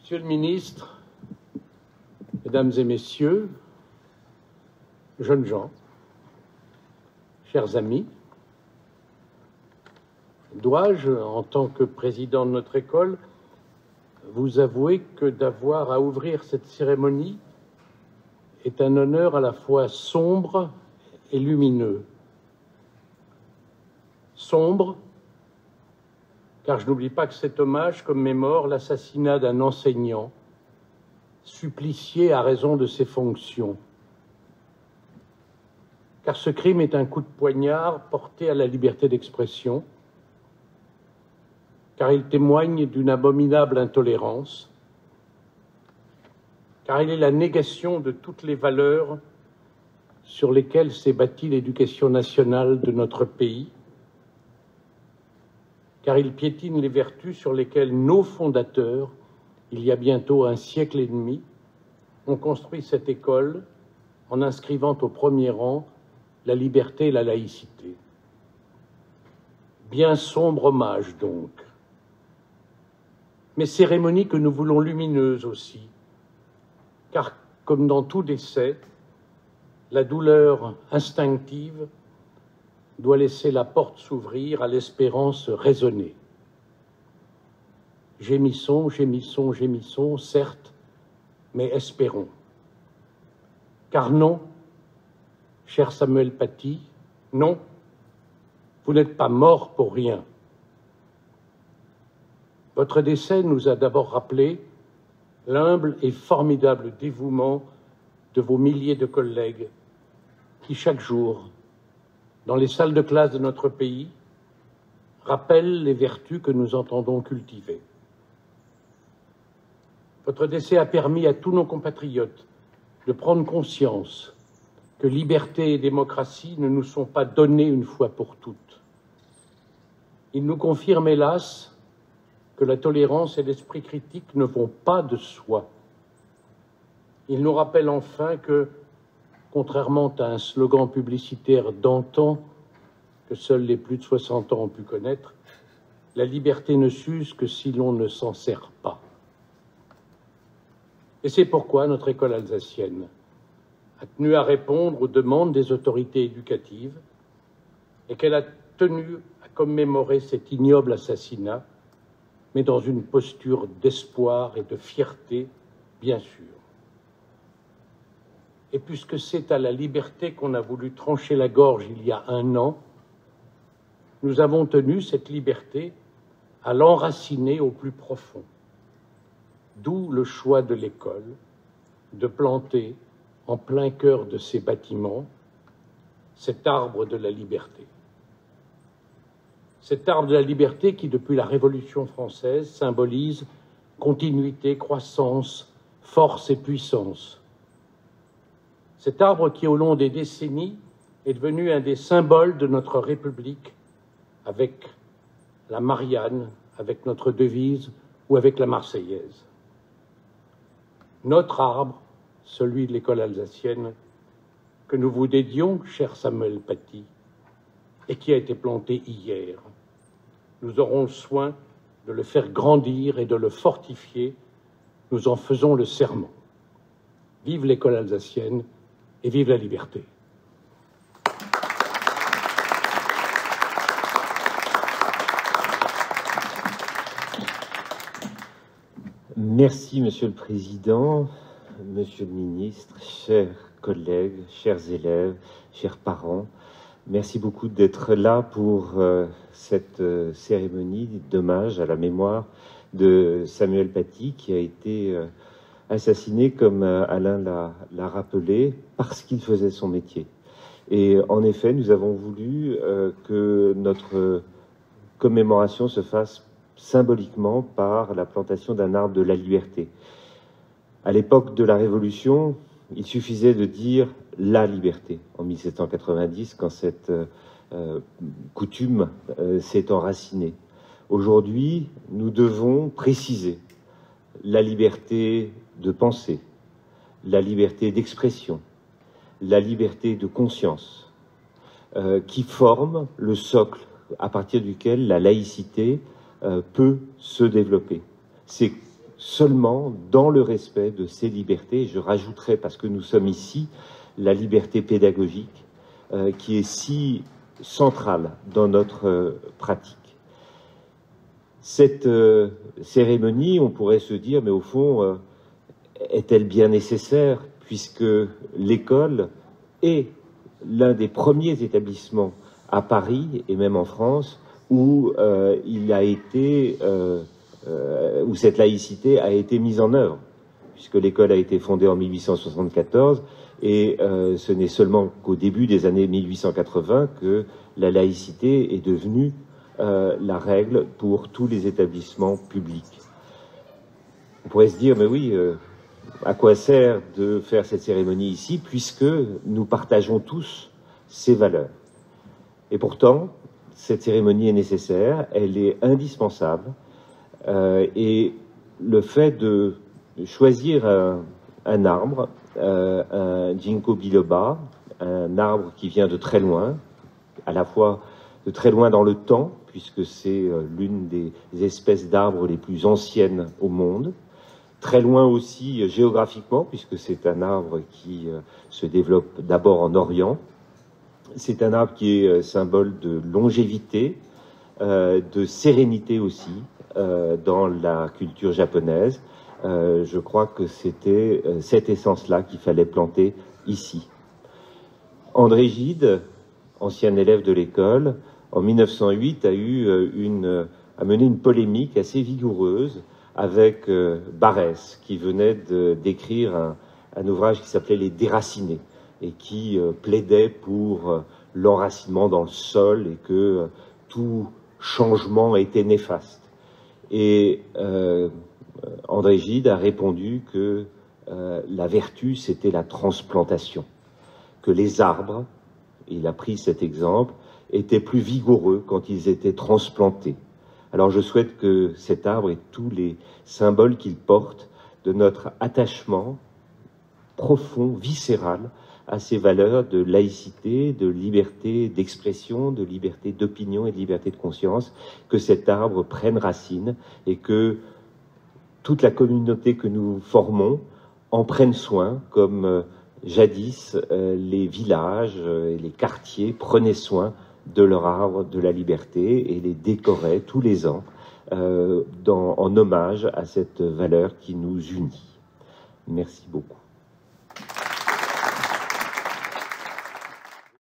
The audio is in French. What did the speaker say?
Monsieur le ministre, Mesdames et Messieurs, jeunes gens, chers amis, dois-je, en tant que président de notre école, vous avouer que d'avoir à ouvrir cette cérémonie est un honneur à la fois sombre et lumineux. Sombre, car je n'oublie pas que cet hommage commémore l'assassinat d'un enseignant, supplicié à raison de ses fonctions. Car ce crime est un coup de poignard porté à la liberté d'expression, car il témoigne d'une abominable intolérance, car il est la négation de toutes les valeurs sur lesquelles s'est bâtie l'éducation nationale de notre pays, car il piétine les vertus sur lesquelles nos fondateurs, il y a bientôt un siècle et demi, ont construit cette école en inscrivant au premier rang la liberté et la laïcité. Bien sombre hommage donc, mais cérémonie que nous voulons lumineuse aussi, car comme dans tout décès, la douleur instinctive doit laisser la porte s'ouvrir à l'espérance raisonnée. Gémissons, gémissons, gémissons, certes, mais espérons. Car non, cher Samuel Paty, non, vous n'êtes pas mort pour rien. Votre décès nous a d'abord rappelé l'humble et formidable dévouement de vos milliers de collègues qui, chaque jour, dans les salles de classe de notre pays, rappellent les vertus que nous entendons cultiver. Votre décès a permis à tous nos compatriotes de prendre conscience que liberté et démocratie ne nous sont pas données une fois pour toutes. Il nous confirme, hélas, que la tolérance et l'esprit critique ne vont pas de soi. Il nous rappelle enfin que, contrairement à un slogan publicitaire d'antan que seuls les plus de 60 ans ont pu connaître, la liberté ne s'use que si l'on ne s'en sert pas. Et c'est pourquoi notre école alsacienne a tenu à répondre aux demandes des autorités éducatives et qu'elle a tenu à commémorer cet ignoble assassinat, mais dans une posture d'espoir et de fierté, bien sûr. Et puisque c'est à la liberté qu'on a voulu trancher la gorge il y a 1 an, nous avons tenu cette liberté à l'enraciner au plus profond. D'où le choix de l'école de planter en plein cœur de ces bâtiments cet arbre de la liberté. Cet arbre de la liberté qui, depuis la Révolution française, symbolise continuité, croissance, force et puissance. Cet arbre qui, au long des décennies, est devenu un des symboles de notre République, avec la Marianne, avec notre devise ou avec la Marseillaise. Notre arbre, celui de l'école alsacienne, que nous vous dédions, cher Samuel Paty, et qui a été planté hier. Nous aurons le soin de le faire grandir et de le fortifier. Nous en faisons le serment. Vive l'école alsacienne et vive la liberté. Merci, Monsieur le Président, Monsieur le Ministre, chers collègues, chers élèves, chers parents. Merci beaucoup d'être là pour cette cérémonie d'hommage à la mémoire de Samuel Paty, qui a été assassiné, comme Alain l'a rappelé, parce qu'il faisait son métier. Et en effet, nous avons voulu que notre commémoration se fasse symboliquement par la plantation d'un arbre de la liberté. À l'époque de la Révolution, il suffisait de dire « la liberté » en 1790, quand cette coutume s'est enracinée. Aujourd'hui, nous devons préciser la liberté de penser, la liberté d'expression, la liberté de conscience, qui forment le socle à partir duquel la laïcité peut se développer. C'est seulement dans le respect de ces libertés. Je rajouterai, parce que nous sommes ici, la liberté pédagogique qui est si centrale dans notre pratique. Cette cérémonie, on pourrait se dire, mais au fond, est-elle bien nécessaire, puisque l'école est l'un des premiers établissements à Paris et même en France où où cette laïcité a été mise en œuvre, puisque l'école a été fondée en 1874 et ce n'est seulement qu'au début des années 1880 que la laïcité est devenue la règle pour tous les établissements publics. On pourrait se dire, mais oui, à quoi sert de faire cette cérémonie ici, puisque nous partageons tous ces valeurs. Et pourtant, cette cérémonie est nécessaire, elle est indispensable, et le fait de choisir un arbre, un ginkgo biloba, un arbre qui vient de très loin, à la fois de très loin dans le temps, puisque c'est l'une des espèces d'arbres les plus anciennes au monde, très loin aussi géographiquement, puisque c'est un arbre qui se développe d'abord en Orient. C'est un arbre qui est symbole de longévité, de sérénité aussi, dans la culture japonaise. Je crois que c'était cette essence-là qu'il fallait planter ici. André Gide, ancien élève de l'école, en 1908 a mené une polémique assez vigoureuse avec Barès, qui venait d'écrire un ouvrage qui s'appelait Les Déracinés, et qui plaidait pour l'enracinement dans le sol et que tout changement était néfaste. Et André Gide a répondu que la vertu, c'était la transplantation, que les arbres, il a pris cet exemple, étaient plus vigoureux quand ils étaient transplantés. Alors je souhaite que cet arbre et tous les symboles qu'il porte de notre attachement profond, viscéral, à ces valeurs de laïcité, de liberté d'expression, de liberté d'opinion et de liberté de conscience, que cet arbre prenne racine et que toute la communauté que nous formons en prenne soin, comme jadis les villages et les quartiers prenaient soin de leur arbre de la liberté et les décoraient tous les ans en hommage à cette valeur qui nous unit. Merci beaucoup.